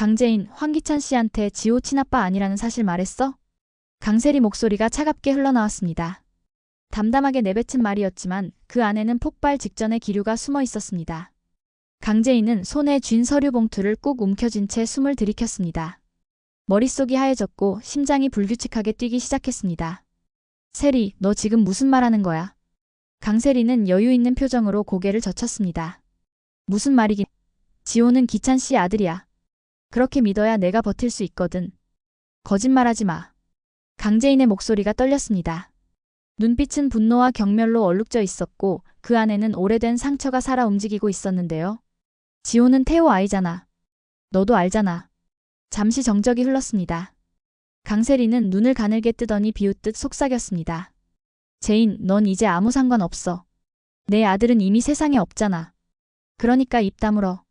강재인, 황기찬 씨한테 지호 친아빠 아니라는 사실 말했어? 강세리 목소리가 차갑게 흘러나왔습니다. 담담하게 내뱉은 말이었지만 그 안에는 폭발 직전의 기류가 숨어 있었습니다. 강재인은 손에 쥔 서류 봉투를 꾹 움켜쥔 채 숨을 들이켰습니다. 머릿속이 하얘졌고 심장이 불규칙하게 뛰기 시작했습니다. 세리, 너 지금 무슨 말하는 거야? 강세리는 여유 있는 표정으로 고개를 젖혔습니다. 무슨 말이긴. 지호는 기찬 씨 아들이야. 그렇게 믿어야 내가 버틸 수 있거든. 거짓말하지 마. 강재인의 목소리가 떨렸습니다. 눈빛은 분노와 경멸로 얼룩져 있었고 그 안에는 오래된 상처가 살아 움직이고 있었는데요. 지호는 태호 아이잖아. 너도 알잖아. 잠시 정적이 흘렀습니다. 강세리는 눈을 가늘게 뜨더니 비웃듯 속삭였습니다. 재인, 넌 이제 아무 상관없어. 내 아들은 이미 세상에 없잖아. 그러니까 입 다물어.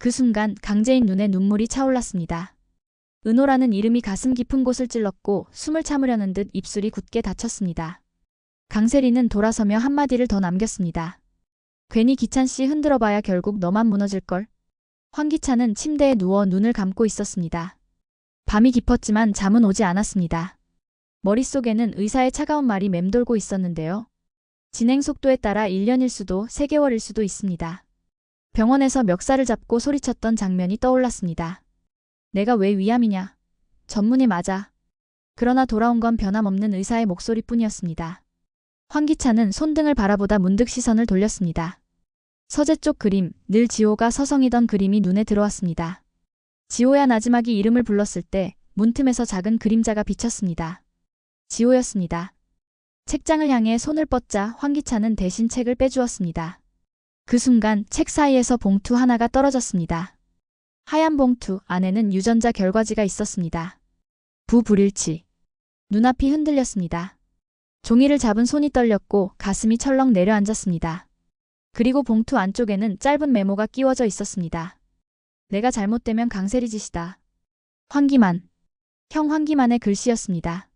그 순간 강재인 눈에 눈물이 차올랐습니다. 은호라는 이름이 가슴 깊은 곳을 찔렀고 숨을 참으려는 듯 입술이 굳게 닫혔습니다. 강세리는 돌아서며 한마디를 더 남겼습니다. 괜히 기찬 씨 흔들어봐야 결국 너만 무너질걸. 황기찬은 침대에 누워 눈을 감고 있었습니다. 밤이 깊었지만 잠은 오지 않았습니다. 머릿속에는 의사의 차가운 말이 맴돌고 있었는데요. 진행 속도에 따라 1년일 수도 3개월일 수도 있습니다. 병원에서 멱살을 잡고 소리쳤던 장면이 떠올랐습니다. 내가 왜 위암이냐? 전문의 맞아. 그러나 돌아온 건 변함없는 의사의 목소리뿐이었습니다. 황기찬은 손등을 바라보다 문득 시선을 돌렸습니다. 서재 쪽 그림, 늘 지호가 서성이던 그림이 눈에 들어왔습니다. 지호야 나지막이 이름을 불렀을 때 문틈에서 작은 그림자가 비쳤습니다. 지호였습니다. 책장을 향해 손을 뻗자 황기찬은 대신 책을 빼주었습니다. 그 순간 책 사이에서 봉투 하나가 떨어졌습니다. 하얀 봉투 안에는 유전자 결과지가 있었습니다. 부불일치. 눈앞이 흔들렸습니다. 종이를 잡은 손이 떨렸고 가슴이 철렁 내려앉았습니다. 그리고 봉투 안쪽에는 짧은 메모가 끼워져 있었습니다. 내가 잘못되면 강세리 짓이다. 황기만. 형 황기만의 글씨였습니다.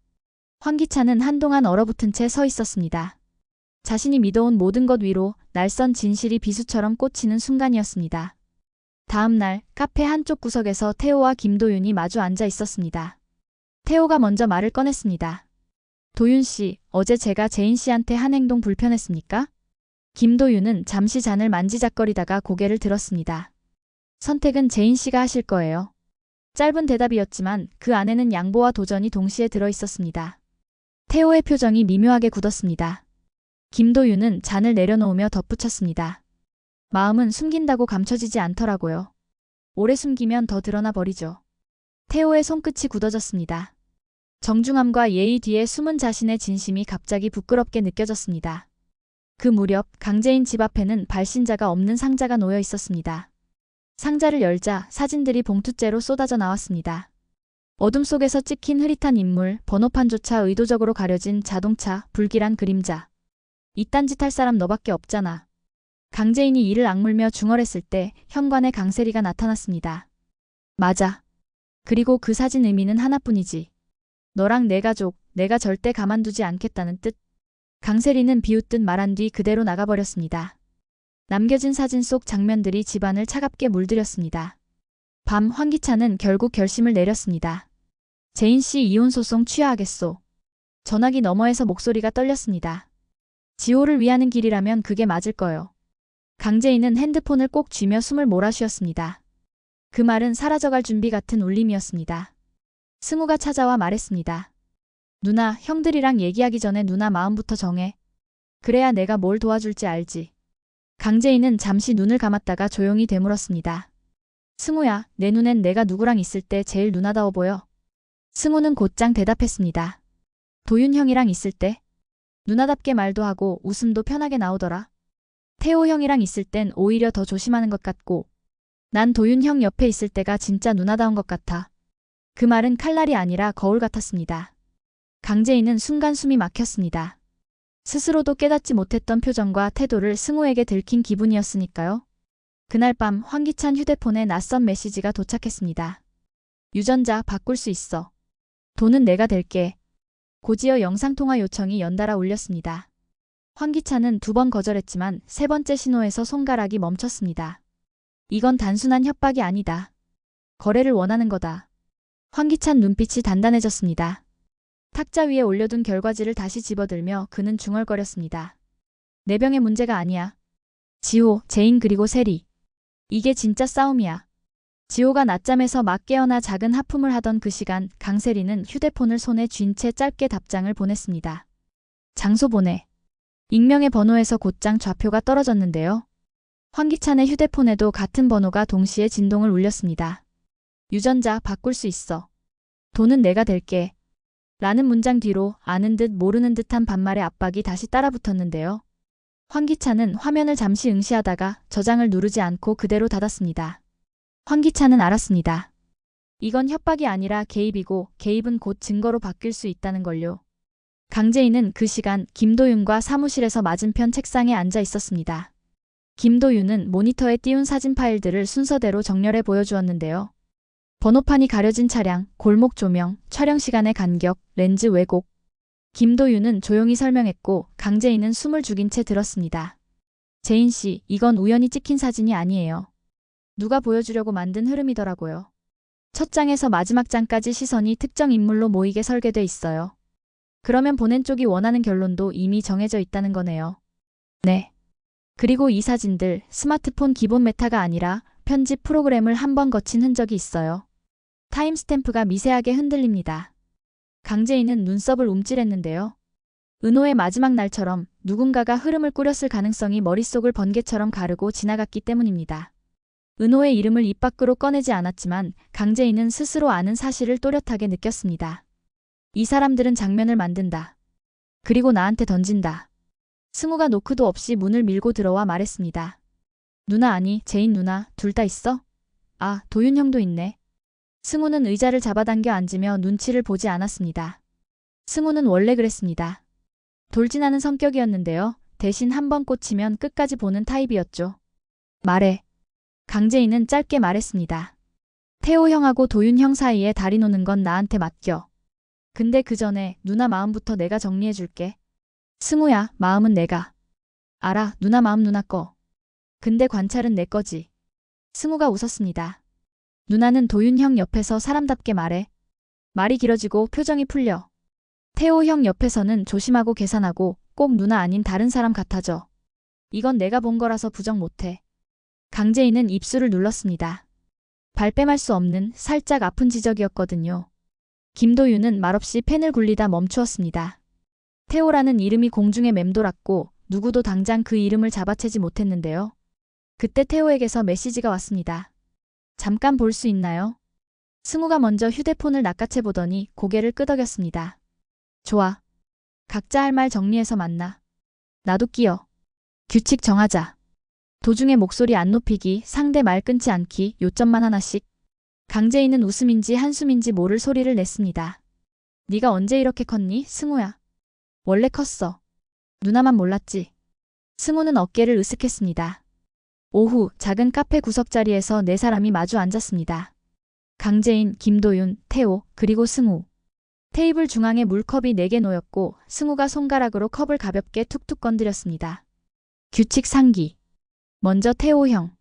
황기찬은 한동안 얼어붙은 채 서 있었습니다. 자신이 믿어온 모든 것 위로 날선 진실이 비수처럼 꽂히는 순간이었습니다. 다음 날 카페 한쪽 구석에서 태호와 김도윤이 마주 앉아 있었습니다. 태호가 먼저 말을 꺼냈습니다. 도윤 씨, 어제 제가 재인 씨한테 한 행동 불편했습니까? 김도윤은 잠시 잔을 만지작거리다가 고개를 들었습니다. 선택은 재인 씨가 하실 거예요. 짧은 대답이었지만 그 안에는 양보와 도전이 동시에 들어 있었습니다. 태호의 표정이 미묘하게 굳었습니다. 김도윤은 잔을 내려놓으며 덧붙였습니다. 마음은 숨긴다고 감춰지지 않더라고요. 오래 숨기면 더 드러나 버리죠. 태호의 손끝이 굳어졌습니다. 정중함과 예의 뒤에 숨은 자신의 진심이 갑자기 부끄럽게 느껴졌습니다. 그 무렵 강재인 집 앞에는 발신자가 없는 상자가 놓여 있었습니다. 상자를 열자 사진들이 봉투째로 쏟아져 나왔습니다. 어둠 속에서 찍힌 흐릿한 인물, 번호판조차 의도적으로 가려진 자동차, 불길한 그림자. 이딴 짓 할 사람 너밖에 없잖아. 강재인이 이를 악물며 중얼했을 때 현관에 강세리가 나타났습니다. 맞아. 그리고 그 사진 의미는 하나뿐이지. 너랑 내 가족, 내가 절대 가만두지 않겠다는 뜻. 강세리는 비웃듯 말한 뒤 그대로 나가버렸습니다. 남겨진 사진 속 장면들이 집안을 차갑게 물들였습니다. 밤 황기찬은 결국 결심을 내렸습니다. 재인 씨 이혼 소송 취하하겠소. 전화기 너머에서 목소리가 떨렸습니다. 지호를 위하는 길이라면 그게 맞을 거요. 강재인은 핸드폰을 꼭 쥐며 숨을 몰아쉬었습니다. 그 말은 사라져갈 준비 같은 울림이었습니다. 승우가 찾아와 말했습니다. 누나, 형들이랑 얘기하기 전에 누나 마음부터 정해. 그래야 내가 뭘 도와줄지 알지. 강재인은 잠시 눈을 감았다가 조용히 되물었습니다. 승우야, 내 눈엔 내가 누구랑 있을 때 제일 누나다워 보여. 승우는 곧장 대답했습니다. 도윤 형이랑 있을 때? 누나답게 말도 하고 웃음도 편하게 나오더라. 태호 형이랑 있을 땐 오히려 더 조심하는 것 같고 난 도윤 형 옆에 있을 때가 진짜 누나다운 것 같아. 그 말은 칼날이 아니라 거울 같았습니다. 강재인은 순간 숨이 막혔습니다. 스스로도 깨닫지 못했던 표정과 태도를 승우에게 들킨 기분이었으니까요. 그날 밤 황기찬 휴대폰에 낯선 메시지가 도착했습니다. 유전자 바꿀 수 있어. 돈은 내가 댈게. 고지어 영상통화 요청이 연달아 울렸습니다. 황기찬은 2번 거절했지만 3번째 신호에서 손가락이 멈췄습니다. 이건 단순한 협박이 아니다. 거래를 원하는 거다. 황기찬 눈빛이 단단해졌습니다. 탁자 위에 올려둔 결과지를 다시 집어들며 그는 중얼거렸습니다. 내 병의 문제가 아니야. 지호, 제인 그리고 세리. 이게 진짜 싸움이야. 지호가 낮잠에서 막 깨어나 작은 하품을 하던 그 시간 강세리는 휴대폰을 손에 쥔 채 짧게 답장을 보냈습니다. 장소 보내. 익명의 번호에서 곧장 좌표가 떨어졌는데요. 황기찬의 휴대폰에도 같은 번호가 동시에 진동을 울렸습니다. 유전자 바꿀 수 있어. 돈은 내가 댈게. 라는 문장 뒤로 아는 듯 모르는 듯한 반말의 압박이 다시 따라붙었는데요. 황기찬은 화면을 잠시 응시하다가 저장을 누르지 않고 그대로 닫았습니다. 황기찬은 알았습니다. 이건 협박이 아니라 개입이고 개입은 곧 증거로 바뀔 수 있다는 걸요. 강재인은 그 시간 김도윤과 사무실에서 맞은편 책상에 앉아 있었습니다. 김도윤은 모니터에 띄운 사진 파일들을 순서대로 정렬해 보여주었는데요. 번호판이 가려진 차량, 골목 조명, 촬영 시간의 간격, 렌즈 왜곡. 김도윤은 조용히 설명했고 강재인은 숨을 죽인 채 들었습니다. 재인 씨, 이건 우연히 찍힌 사진이 아니에요. 누가 보여주려고 만든 흐름이더라고요. 첫 장에서 마지막 장까지 시선이 특정 인물로 모이게 설계돼 있어요. 그러면 보낸 쪽이 원하는 결론도 이미 정해져 있다는 거네요. 네. 그리고 이 사진들 스마트폰 기본 메타가 아니라 편집 프로그램을 한번 거친 흔적이 있어요. 타임스탬프가 미세하게 흔들립니다. 강재인은 눈썹을 움찔했는데요. 은호의 마지막 날처럼 누군가가 흐름을 꾸렸을 가능성이 머릿속을 번개처럼 가르고 지나갔기 때문입니다. 은호의 이름을 입 밖으로 꺼내지 않았지만 강재인은 스스로 아는 사실을 또렷하게 느꼈습니다. 이 사람들은 장면을 만든다. 그리고 나한테 던진다. 승우가 노크도 없이 문을 밀고 들어와 말했습니다. 누나 아니, 제인 누나, 둘 다 있어? 아, 도윤 형도 있네. 승우는 의자를 잡아당겨 앉으며 눈치를 보지 않았습니다. 승우는 원래 그랬습니다. 돌진하는 성격이었는데요. 대신 한번 꽂히면 끝까지 보는 타입이었죠. 말해. 강재인은 짧게 말했습니다. 태호 형하고 도윤 형 사이에 다리 노는 건 나한테 맡겨. 근데 그 전에 누나 마음부터 내가 정리해줄게. 승우야, 마음은 내가. 알아, 누나 마음 누나 거. 근데 관찰은 내 거지. 승우가 웃었습니다. 누나는 도윤 형 옆에서 사람답게 말해. 말이 길어지고 표정이 풀려. 태호 형 옆에서는 조심하고 계산하고 꼭 누나 아닌 다른 사람 같아져. 이건 내가 본 거라서 부정 못해. 강재인은 입술을 눌렀습니다. 발뺌할 수 없는 살짝 아픈 지적이었거든요. 김도윤은 말없이 펜을 굴리다 멈추었습니다. 태호라는 이름이 공중에 맴돌았고 누구도 당장 그 이름을 잡아채지 못했는데요. 그때 태호에게서 메시지가 왔습니다. 잠깐 볼 수 있나요? 승우가 먼저 휴대폰을 낚아채 보더니 고개를 끄덕였습니다. 좋아. 각자 할 말 정리해서 만나. 나도 끼어. 규칙 정하자. 도중에 목소리 안 높이기, 상대 말 끊지 않기, 요점만 하나씩. 강재인은 웃음인지 한숨인지 모를 소리를 냈습니다. 네가 언제 이렇게 컸니, 승우야? 원래 컸어. 누나만 몰랐지. 승우는 어깨를 으쓱했습니다. 오후 작은 카페 구석자리에서 네 사람이 마주 앉았습니다. 강재인, 김도윤, 태호, 그리고 승우. 테이블 중앙에 물컵이 4개 놓였고 승우가 손가락으로 컵을 가볍게 툭툭 건드렸습니다. 규칙 상기. 먼저 태호 형.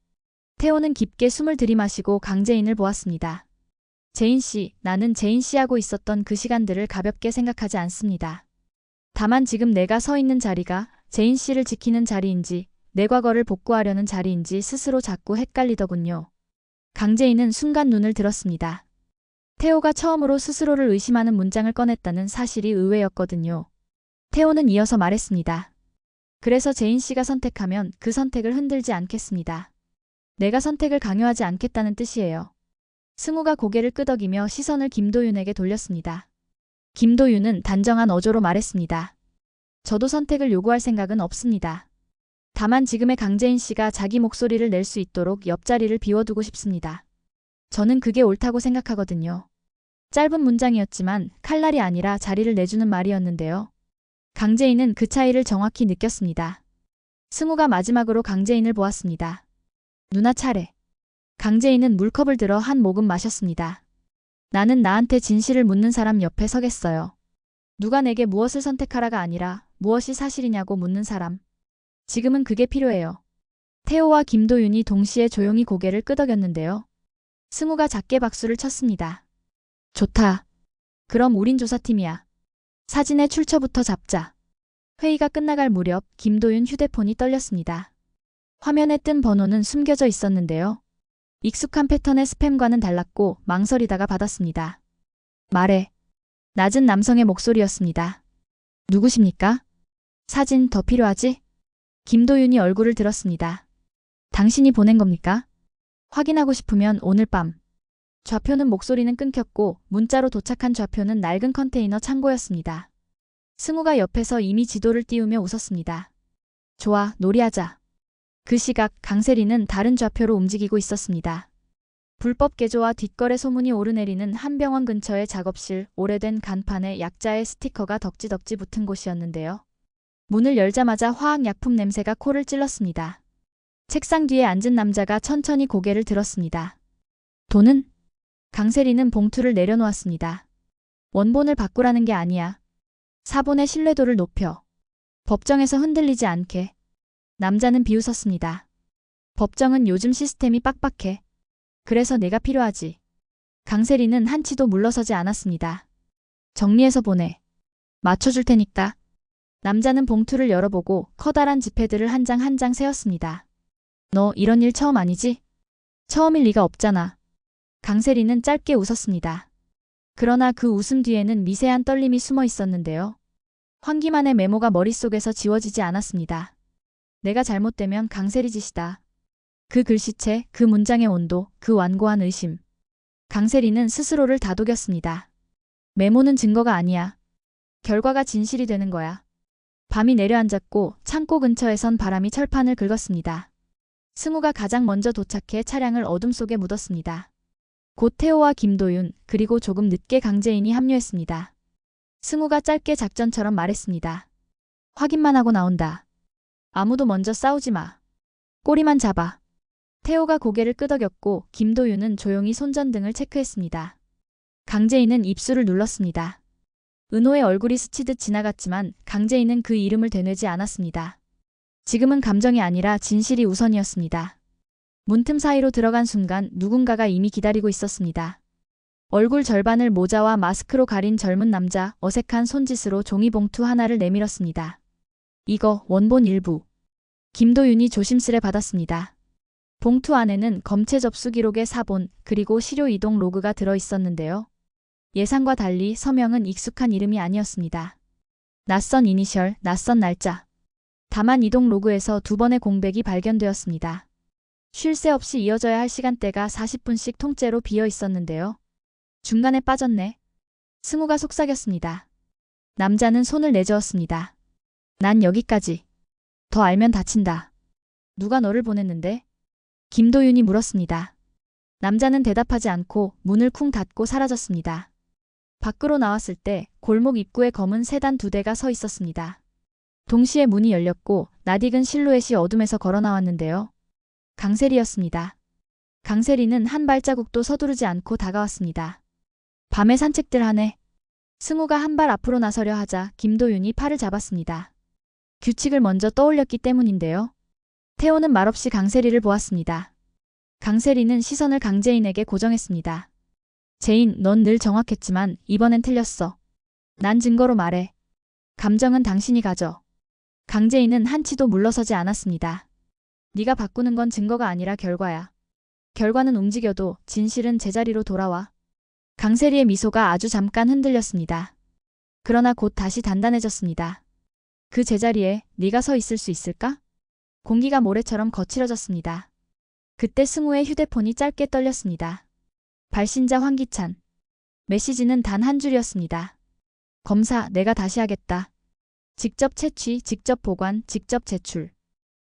태호는 깊게 숨을 들이마시고 강재인을 보았습니다. 재인 씨, 나는 재인 씨하고 있었던 그 시간들을 가볍게 생각하지 않습니다. 다만 지금 내가 서 있는 자리가 재인 씨를 지키는 자리인지 내 과거를 복구하려는 자리인지 스스로 자꾸 헷갈리더군요. 강재인은 순간 눈을 들었습니다. 태호가 처음으로 스스로를 의심하는 문장을 꺼냈다는 사실이 의외였거든요. 태호는 이어서 말했습니다. 그래서 재인 씨가 선택하면 그 선택을 흔들지 않겠습니다. 내가 선택을 강요하지 않겠다는 뜻이에요. 승우가 고개를 끄덕이며 시선을 김도윤에게 돌렸습니다. 김도윤은 단정한 어조로 말했습니다. 저도 선택을 요구할 생각은 없습니다. 다만 지금의 강재인 씨가 자기 목소리를 낼 수 있도록 옆자리를 비워두고 싶습니다. 저는 그게 옳다고 생각하거든요. 짧은 문장이었지만 칼날이 아니라 자리를 내주는 말이었는데요. 강재인은 그 차이를 정확히 느꼈습니다. 승우가 마지막으로 강재인을 보았습니다. 누나 차례. 강재인은 물컵을 들어 한 모금 마셨습니다. 나는 나한테 진실을 묻는 사람 옆에 서겠어요. 누가 내게 무엇을 선택하라가 아니라 무엇이 사실이냐고 묻는 사람. 지금은 그게 필요해요. 태호와 김도윤이 동시에 조용히 고개를 끄덕였는데요. 승우가 작게 박수를 쳤습니다. 좋다. 그럼 우린 조사팀이야. 사진의 출처부터 잡자. 회의가 끝나갈 무렵 김도윤 휴대폰이 떨렸습니다. 화면에 뜬 번호는 숨겨져 있었는데요. 익숙한 패턴의 스팸과는 달랐고 망설이다가 받았습니다. 말해. 낮은 남성의 목소리였습니다. 누구십니까? 사진 더 필요하지? 김도윤이 얼굴을 들었습니다. 당신이 보낸 겁니까? 확인하고 싶으면 오늘 밤. 좌표는 목소리는 끊겼고 문자로 도착한 좌표는 낡은 컨테이너 창고였습니다. 승우가 옆에서 이미 지도를 띄우며 웃었습니다. 좋아, 놀이하자. 그 시각 강세리는 다른 좌표로 움직이고 있었습니다. 불법 개조와 뒷거래 소문이 오르내리는 한 병원 근처의 작업실, 오래된 간판에 약자의 스티커가 덕지덕지 붙은 곳이었는데요. 문을 열자마자 화학약품 냄새가 코를 찔렀습니다. 책상 뒤에 앉은 남자가 천천히 고개를 들었습니다. 돈은? 강세리는 봉투를 내려놓았습니다. 원본을 바꾸라는 게 아니야. 사본의 신뢰도를 높여. 법정에서 흔들리지 않게. 남자는 비웃었습니다. 법정은 요즘 시스템이 빡빡해. 그래서 내가 필요하지. 강세리는 한치도 물러서지 않았습니다. 정리해서 보내. 맞춰줄 테니까. 남자는 봉투를 열어보고 커다란 지폐들을 한 장 한 장 세었습니다. 너 이런 일 처음 아니지? 처음일 리가 없잖아. 강세리는 짧게 웃었습니다. 그러나 그 웃음 뒤에는 미세한 떨림이 숨어 있었는데요. 환기만의 메모가 머릿속에서 지워지지 않았습니다. 내가 잘못되면 강세리 짓이다. 그 글씨체, 그 문장의 온도, 그 완고한 의심. 강세리는 스스로를 다독였습니다. 메모는 증거가 아니야. 결과가 진실이 되는 거야. 밤이 내려앉았고 창고 근처에선 바람이 철판을 긁었습니다. 승우가 가장 먼저 도착해 차량을 어둠 속에 묻었습니다. 곧 태호와 김도윤, 그리고 조금 늦게 강재인이 합류했습니다. 승우가 짧게 작전처럼 말했습니다. 확인만 하고 나온다. 아무도 먼저 싸우지 마. 꼬리만 잡아. 태호가 고개를 끄덕였고 김도윤은 조용히 손전등을 체크했습니다. 강재인은 입술을 눌렀습니다. 은호의 얼굴이 스치듯 지나갔지만 강재인은 그 이름을 되뇌지 않았습니다. 지금은 감정이 아니라 진실이 우선이었습니다. 문틈 사이로 들어간 순간 누군가가 이미 기다리고 있었습니다. 얼굴 절반을 모자와 마스크로 가린 젊은 남자, 어색한 손짓으로 종이봉투 하나를 내밀었습니다. 이거 원본 일부. 김도윤이 조심스레 받았습니다. 봉투 안에는 검체 접수 기록의 사본, 그리고 시료 이동 로그가 들어있었는데요. 예상과 달리 서명은 익숙한 이름이 아니었습니다. 낯선 이니셜, 낯선 날짜. 다만 이동 로그에서 2번의 공백이 발견되었습니다. 쉴 새 없이 이어져야 할 시간대가 40분씩 통째로 비어 있었는데요. 중간에 빠졌네. 승우가 속삭였습니다. 남자는 손을 내저었습니다. 난 여기까지. 더 알면 다친다. 누가 너를 보냈는데? 김도윤이 물었습니다. 남자는 대답하지 않고 문을 쿵 닫고 사라졌습니다. 밖으로 나왔을 때 골목 입구에 검은 세단 2대가 서 있었습니다. 동시에 문이 열렸고 낯익은 실루엣이 어둠에서 걸어 나왔는데요. 강세리였습니다. 강세리는 한 발자국도 서두르지 않고 다가왔습니다. 밤에 산책들 하네. 승우가 한 발 앞으로 나서려 하자 김도윤이 팔을 잡았습니다. 규칙을 먼저 떠올렸기 때문인데요. 태호는 말없이 강세리를 보았습니다. 강세리는 시선을 강재인에게 고정했습니다. 재인, 넌 늘 정확했지만 이번엔 틀렸어. 난 증거로 말해. 감정은 당신이 가져. 강재인은 한치도 물러서지 않았습니다. 네가 바꾸는 건 증거가 아니라 결과야. 결과는 움직여도 진실은 제자리로 돌아와. 강세리의 미소가 아주 잠깐 흔들렸습니다. 그러나 곧 다시 단단해졌습니다. 그 제자리에 네가 서 있을 수 있을까? 공기가 모래처럼 거칠어졌습니다. 그때 승우의 휴대폰이 짧게 떨렸습니다. 발신자 황기찬. 메시지는 단 한 줄이었습니다. 검사, 내가 다시 하겠다. 직접 채취, 직접 보관, 직접 제출.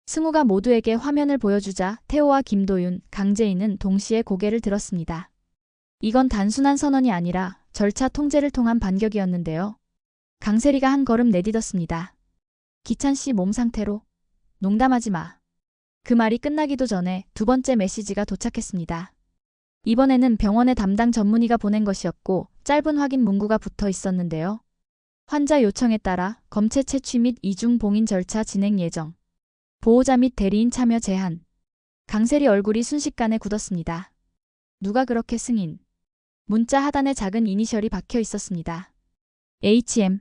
승우가 모두에게 화면을 보여주자 태호와 김도윤, 강재인은 동시에 고개를 들었습니다. 이건 단순한 선언이 아니라 절차 통제를 통한 반격이었는데요. 강세리가 한 걸음 내딛었습니다. 기찬 씨 몸 상태로? 농담하지 마. 그 말이 끝나기도 전에 2번째 메시지가 도착했습니다. 이번에는 병원의 담당 전문의가 보낸 것이었고 짧은 확인 문구가 붙어 있었는데요. 환자 요청에 따라 검체 채취 및 이중 봉인 절차 진행 예정. 보호자 및 대리인 참여 제한. 강세리 얼굴이 순식간에 굳었습니다. 누가 그렇게 승인? 문자 하단에 작은 이니셜이 박혀 있었습니다. HM.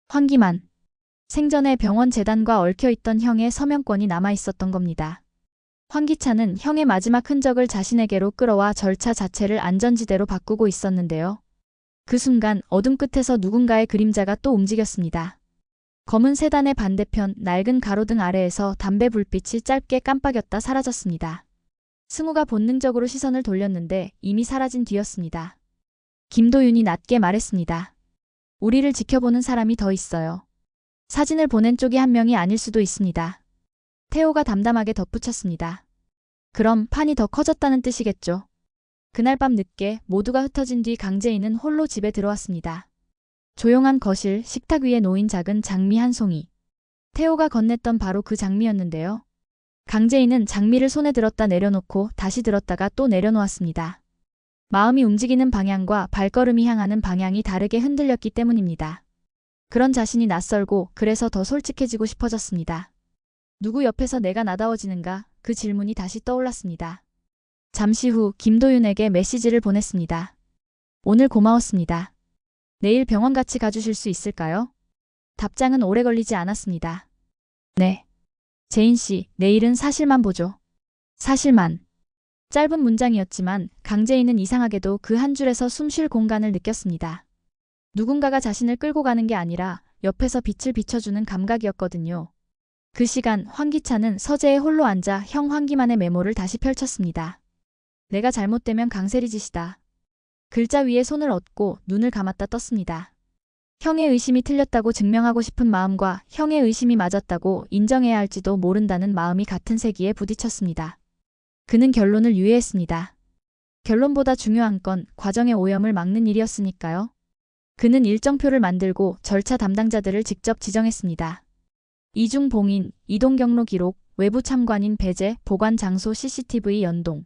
황기만. 생전에 병원 재단과 얽혀있던 형의 서명권이 남아있었던 겁니다. 황기찬은 형의 마지막 흔적을 자신에게로 끌어와 절차 자체를 안전지대로 바꾸고 있었는데요. 그 순간 어둠 끝에서 누군가의 그림자가 또 움직였습니다. 검은 세단의 반대편 낡은 가로등 아래에서 담배 불빛이 짧게 깜빡였다 사라졌습니다. 승우가 본능적으로 시선을 돌렸는데 이미 사라진 뒤였습니다. 김도윤이 낮게 말했습니다. 우리를 지켜보는 사람이 더 있어요. 사진을 보낸 쪽이 한 명이 아닐 수도 있습니다. 태호가 담담하게 덧붙였습니다. 그럼 판이 더 커졌다는 뜻이겠죠. 그날 밤 늦게 모두가 흩어진 뒤 강재인은 홀로 집에 들어왔습니다. 조용한 거실, 식탁 위에 놓인 작은 장미 한 송이. 태호가 건넸던 바로 그 장미였는데요. 강재인은 장미를 손에 들었다 내려놓고 다시 들었다가 또 내려놓았습니다. 마음이 움직이는 방향과 발걸음이 향하는 방향이 다르게 흔들렸기 때문입니다. 그런 자신이 낯설고 그래서 더 솔직해지고 싶어졌습니다. 누구 옆에서 내가 나다워지는가? 그 질문이 다시 떠올랐습니다. 잠시 후 김도윤에게 메시지를 보냈습니다. 오늘 고마웠습니다. 내일 병원 같이 가주실 수 있을까요? 답장은 오래 걸리지 않았습니다. 네. 재인 씨, 내일은 사실만 보죠. 사실만. 짧은 문장이었지만 강재인은 이상하게도 그 한 줄에서 숨 쉴 공간을 느꼈습니다. 누군가가 자신을 끌고 가는 게 아니라 옆에서 빛을 비춰주는 감각이었거든요. 그 시간 황기찬은 서재에 홀로 앉아 형 황기만의 메모를 다시 펼쳤습니다. 내가 잘못되면 강세리 짓이다. 글자 위에 손을 얹고 눈을 감았다 떴습니다. 형의 의심이 틀렸다고 증명하고 싶은 마음과 형의 의심이 맞았다고 인정해야 할지도 모른다는 마음이 같은 세기에 부딪혔습니다. 그는 결론을 유예했습니다. 결론보다 중요한 건 과정의 오염을 막는 일이었으니까요. 그는 일정표를 만들고 절차 담당자들을 직접 지정했습니다. 이중 봉인, 이동 경로 기록, 외부 참관인 배제, 보관 장소 CCTV 연동.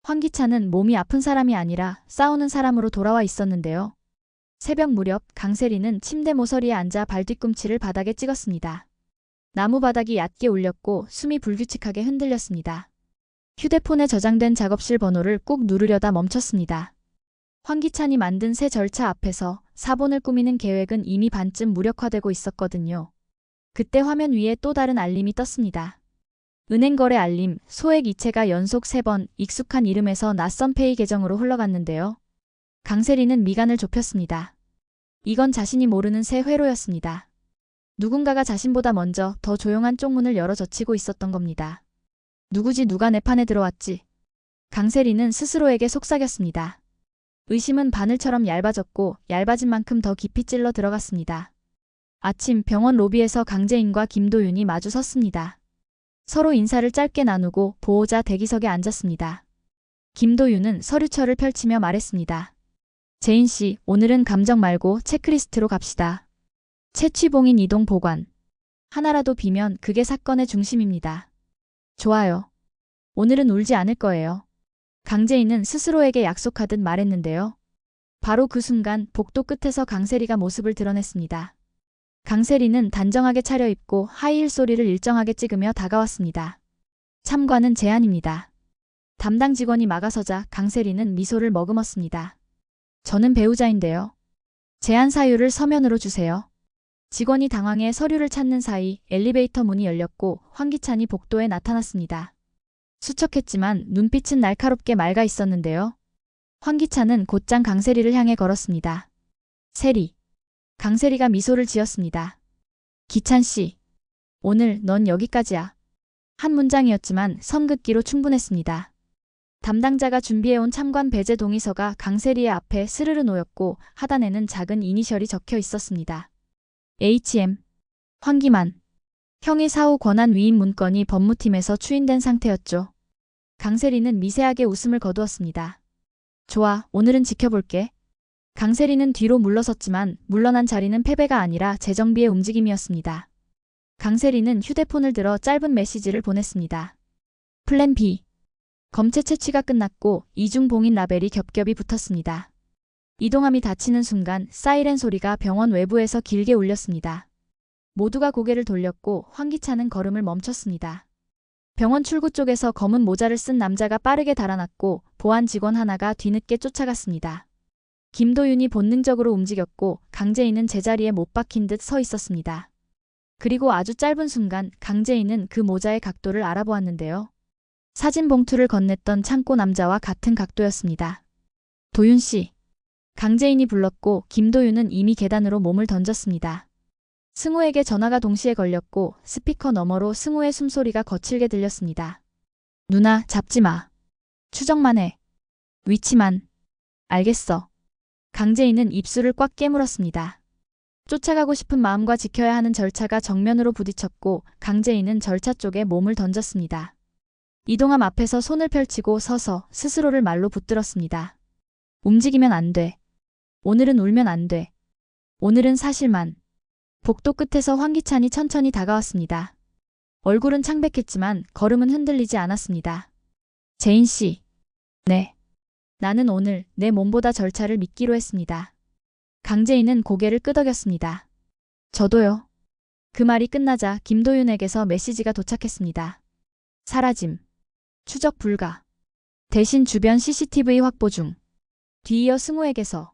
황기찬은 몸이 아픈 사람이 아니라 싸우는 사람으로 돌아와 있었는데요. 새벽 무렵 강세리는 침대 모서리에 앉아 발뒤꿈치를 바닥에 찍었습니다. 나무 바닥이 얕게 울렸고 숨이 불규칙하게 흔들렸습니다. 휴대폰에 저장된 작업실 번호를 꾹 누르려다 멈췄습니다. 황기찬이 만든 새 절차 앞에서 사본을 꾸미는 계획은 이미 반쯤 무력화되고 있었거든요. 그때 화면 위에 또 다른 알림이 떴습니다. 은행거래 알림, 소액 이체가 연속 3번, 익숙한 이름에서 낯선 페이 계정으로 흘러갔는데요. 강세리는 미간을 좁혔습니다. 이건 자신이 모르는 새 회로였습니다. 누군가가 자신보다 먼저 더 조용한 쪽문을 열어 젖히고 있었던 겁니다. 누구지 누가 내 판에 들어왔지? 강세리는 스스로에게 속삭였습니다. 의심은 바늘처럼 얇아졌고 얇아진 만큼 더 깊이 찔러 들어갔습니다. 아침 병원 로비에서 강재인과 김도윤이 마주 섰습니다. 서로 인사를 짧게 나누고 보호자 대기석에 앉았습니다. 김도윤은 서류철을 펼치며 말했습니다. 재인 씨, 오늘은 감정 말고 체크리스트로 갑시다. 채취봉인 이동 보관. 하나라도 비면 그게 사건의 중심입니다. 좋아요. 오늘은 울지 않을 거예요. 강재인은 스스로에게 약속하듯 말했는데요. 바로 그 순간 복도 끝에서 강세리가 모습을 드러냈습니다. 강세리는 단정하게 차려입고 하이힐 소리를 일정하게 찍으며 다가왔습니다. 참관은 제한입니다. 담당 직원이 막아서자 강세리는 미소를 머금었습니다. 저는 배우자인데요. 제한 사유를 서면으로 주세요. 직원이 당황해 서류를 찾는 사이 엘리베이터 문이 열렸고 황기찬이 복도에 나타났습니다. 수척했지만 눈빛은 날카롭게 맑아 있었는데요. 황기찬은 곧장 강세리를 향해 걸었습니다. 세리. 강세리가 미소를 지었습니다. 기찬 씨. 오늘 넌 여기까지야. 한 문장이었지만 선긋기로 충분했습니다. 담당자가 준비해온 참관 배제 동의서가 강세리의 앞에 스르르 놓였고 하단에는 작은 이니셜이 적혀 있었습니다. HM. 황기만. 형의 사후 권한 위임 문건이 법무팀에서 추인된 상태였죠. 강세리는 미세하게 웃음을 거두었습니다. 좋아, 오늘은 지켜볼게. 강세리는 뒤로 물러섰지만 물러난 자리는 패배가 아니라 재정비의 움직임이었습니다. 강세리는 휴대폰을 들어 짧은 메시지를 보냈습니다. 플랜 B. 검체 채취가 끝났고 이중 봉인 라벨이 겹겹이 붙었습니다. 이동함이 닫히는 순간 사이렌 소리가 병원 외부에서 길게 울렸습니다. 모두가 고개를 돌렸고 황기찬은 걸음을 멈췄습니다. 병원 출구 쪽에서 검은 모자를 쓴 남자가 빠르게 달아났고 보안 직원 하나가 뒤늦게 쫓아갔습니다. 김도윤이 본능적으로 움직였고 강재인은 제자리에 못 박힌 듯 서 있었습니다. 그리고 아주 짧은 순간 강재인은 그 모자의 각도를 알아보았는데요. 사진 봉투를 건넸던 창고 남자와 같은 각도였습니다. 도윤 씨. 강재인이 불렀고 김도윤은 이미 계단으로 몸을 던졌습니다. 승우에게 전화가 동시에 걸렸고 스피커 너머로 승우의 숨소리가 거칠게 들렸습니다. 누나, 잡지 마. 추적만 해. 위치만. 알겠어. 강재인은 입술을 꽉 깨물었습니다. 쫓아가고 싶은 마음과 지켜야 하는 절차가 정면으로 부딪혔고 강재인은 절차 쪽에 몸을 던졌습니다. 이동함 앞에서 손을 펼치고 서서 스스로를 말로 붙들었습니다. 움직이면 안 돼. 오늘은 울면 안 돼. 오늘은 사실만. 복도 끝에서 황기찬이 천천히 다가왔습니다. 얼굴은 창백했지만 걸음은 흔들리지 않았습니다. 재인 씨. 네. 나는 오늘 내 몸보다 절차를 믿기로 했습니다. 강재인은 고개를 끄덕였습니다. 저도요. 그 말이 끝나자 김도윤에게서 메시지가 도착했습니다. 사라짐. 추적 불가. 대신 주변 CCTV 확보 중. 뒤이어 승우에게서